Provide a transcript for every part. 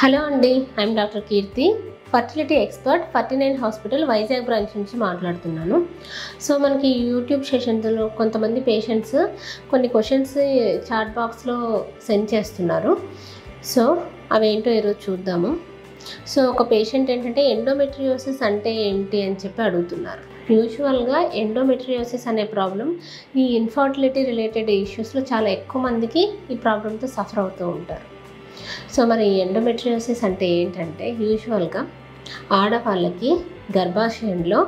Hello అండి, I'm doctor Keerthi, fertility expert, 49 hospital Vizag branch నుంచి మాట్లాడుతున్నాను. సో మనకి యూట్యూబ్ సెషన్స్లో కొంతమంది పేషెంట్స్ కొన్ని క్వశ్చన్స్ చాట్ బాక్స్లో సెండ్ చేస్తున్నారు. సో అవేంటో ఈరోజు చూద్దాము. సో ఒక పేషెంట్ ఏంటంటే ఎండోమెట్రియోసిస్ అంటే ఏంటి అని చెప్పి అడుగుతున్నారు. యూజువల్గా ఎండోమెట్రియోసిస్ అనే ప్రాబ్లం ఈ ఇన్ఫర్టిలిటీ రిలేటెడ్ ఇష్యూస్లో చాలా ఎక్కువ మందికి ఈ ప్రాబ్లంతో సఫర్ అవుతూ ఉంటారు. సో మరి ఎండోమెట్రియోసిస్ అంటే ఏంటంటే యూజువల్గా ఆడవాళ్ళకి గర్భాశయంలో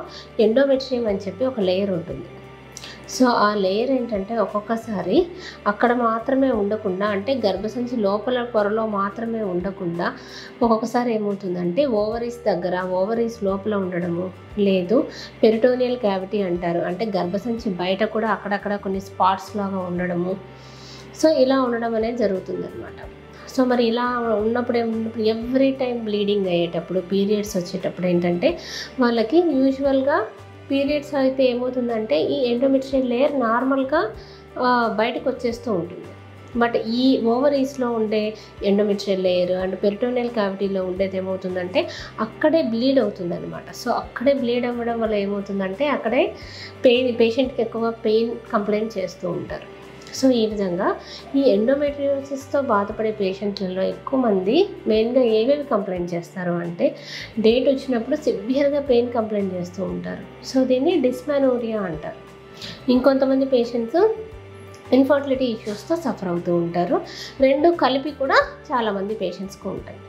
ఎండోమెట్రియం అని చెప్పి ఒక లేయర్ ఉంటుంది. సో ఆ లేయర్ ఏంటంటే ఒక్కొక్కసారి అక్కడ మాత్రమే ఉండకుండా, అంటే గర్భసంచి లోపల పొరలో మాత్రమే ఉండకుండా ఒక్కొక్కసారి ఏమవుతుందంటే ఓవరీస్ దగ్గర, ఓవరీస్ లోపల ఉండడము, లేదు పెరిటోనియల్ క్యావిటీ అంటారు, అంటే గర్భసంచి బయట కూడా అక్కడక్కడ కొన్ని స్పాట్స్ లాగా ఉండడము. సో ఇలా ఉండడం అనేది జరుగుతుందన్నమాట. సో మరి ఇలా ఉన్నప్పుడు ఎవ్రీ టైం బ్లీడింగ్ అయ్యేటప్పుడు, పీరియడ్స్ వచ్చేటప్పుడు ఏంటంటే వాళ్ళకి యూజువల్గా పీరియడ్స్ అయితే ఏమవుతుందంటే ఈ ఎండోమెట్రియల్ లేయర్ నార్మల్గా బయటకు వచ్చేస్తూ ఉంటుంది. బట్ ఈ ఓవరీస్లో ఉండే ఎండోమెట్రియల్ లేయర్ అండ్ పెరిటోనియల్ క్యావిటీలో ఉండేది ఏమవుతుందంటే అక్కడే బ్లీడ్ అవుతుంది అనమాట. సో అక్కడే బ్లీడ్ అవ్వడం వల్ల ఏమవుతుందంటే అక్కడే పేషెంట్కి ఎక్కువ పెయిన్ కంప్లైంట్ చేస్తూ ఉంటారు. సో ఈ విధంగా ఈ ఎండోమెట్రియోసిస్తో బాధపడే పేషెంట్లలో ఎక్కువ మంది మెయిన్గా ఏవేవి కంప్లైంట్ చేస్తారు అంటే డేట్ వచ్చినప్పుడు సివియర్గా పెయిన్ కంప్లైంట్ చేస్తూ ఉంటారు. సో దీన్ని డిస్మెనోరియా అంటారు. ఇంకొంతమంది పేషెంట్స్ ఇన్ఫర్టిలిటీ ఇష్యూస్తో సఫర్ అవుతూ ఉంటారు. రెండు కలిపి కూడా చాలామంది పేషెంట్స్కి ఉంటాయి.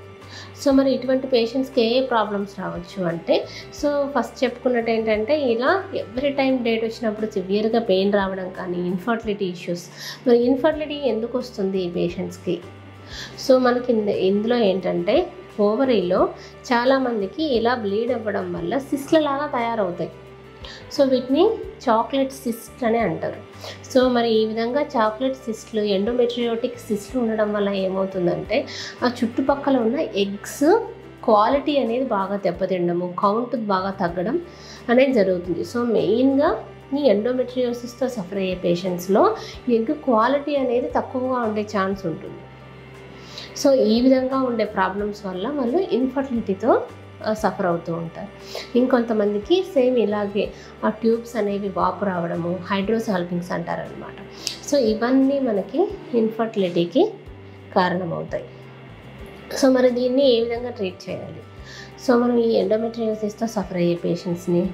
సో మరి ఇటువంటి పేషెంట్స్కి ఏ ప్రాబ్లమ్స్ రావచ్చు అంటే, సో ఫస్ట్ చెప్పుకున్నట్టు ఏంటంటే ఇలా ఎవ్రీ టైం డేట్ వచ్చినప్పుడు సివియర్గా పెయిన్ రావడం కానీ, ఇన్ఫర్టిలిటీ ఇష్యూస్. మరి ఇన్ఫర్టిలిటీ ఎందుకు వస్తుంది ఈ పేషెంట్స్కి? సో మనకి ఇందులో ఏంటంటే ఓవరీలో చాలామందికి ఇలా బ్లీడ్ అవ్వడం వల్ల సిస్ట్లలాగా తయారవుతాయి. సో వీటిని చాక్లెట్ సిస్ట్ అని అంటారు. సో మరి ఈ విధంగా చాక్లెట్ సిస్ట్లు, ఎండోమెట్రియోటిక్ సిస్ట్లు ఉండడం వల్ల ఏమవుతుందంటే ఆ చుట్టుపక్కల ఉన్న ఎగ్స్ క్వాలిటీ అనేది బాగా దెబ్బతినడము, కౌంట్ బాగా తగ్గడం అనేది జరుగుతుంది. సో మెయిన్గా ఈ ఎండోమెట్రియోసిస్తో సఫర్ అయ్యే పేషెంట్స్లో ఎగ్ క్వాలిటీ అనేది తక్కువగా ఉండే ఛాన్స్ ఉంటుంది. సో ఈ విధంగా ఉండే ప్రాబ్లమ్స్ వల్ల వాళ్ళు ఇన్ఫర్టిలిటీతో సఫర్ అవుతూ ఉంటారు. ఇంకొంతమందికి సేమ్ ఇలాగే ఆ ట్యూబ్స్ అనేవి వాపు రావడము, హైడ్రోసాల్పింగ్స్ అంటారనమాట. సో ఇవన్నీ మనకి ఇన్ఫర్టిలిటీకి కారణమవుతాయి. సో మరి దీన్ని ఏ విధంగా ట్రీట్ చేయాలి? సో మనం ఈ ఎండోమెట్రియోసిస్తో సఫర్ అయ్యే పేషెంట్స్ని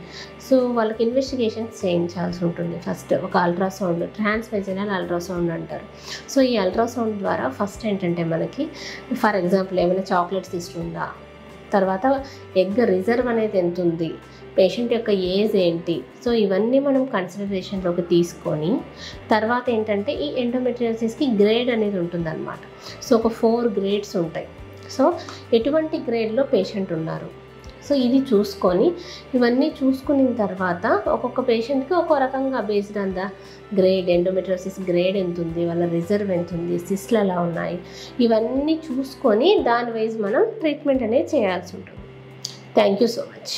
వాళ్ళకి ఇన్వెస్టిగేషన్స్ చేయించాల్సి ఉంటుంది. ఫస్ట్ ఒక అల్ట్రాసౌండ్, ట్రాన్స్వెజైనల్ అల్ట్రాసౌండ్ అంటారు. సో ఈ అల్ట్రాసౌండ్ ద్వారా ఫస్ట్ ఏంటంటే మనకి ఫర్ ఎగ్జాంపుల్ ఏమైనా చాక్లెట్ సిస్ట్ ఉందా, తర్వాత ఎగ్ రిజర్వ్ అనేది ఎంత ఉంది, పేషెంట్ యొక్క ఏజ్ ఏంటి, సో ఇవన్నీ మనం కన్సిడరేషన్లోకి తీసుకొని తర్వాత ఏంటంటే ఈ ఎండోమెట్రియోసిస్కి గ్రేడ్ అనేది ఉంటుందన్నమాట. సో ఒక 4 గ్రేడ్స్ ఉంటాయి. సో ఎటువంటి గ్రేడ్లో పేషెంట్ ఉన్నారు, సో ఇది చూసుకొని ఇవన్నీ చూసుకున్న తర్వాత ఒక్కొక్క పేషెంట్కి ఒక్కో రకంగా based on the grade, endometriosis grade ఎంత ఉంది, వాళ్ళ రిజర్వ్ ఎంత ఉంది, సిస్ట్లు ఎలా ఉన్నాయి, ఇవన్నీ చూసుకొని దాని వైజ్ మనం ట్రీట్మెంట్ అనేది చేయాల్సి ఉంటుంది. Thank you so much.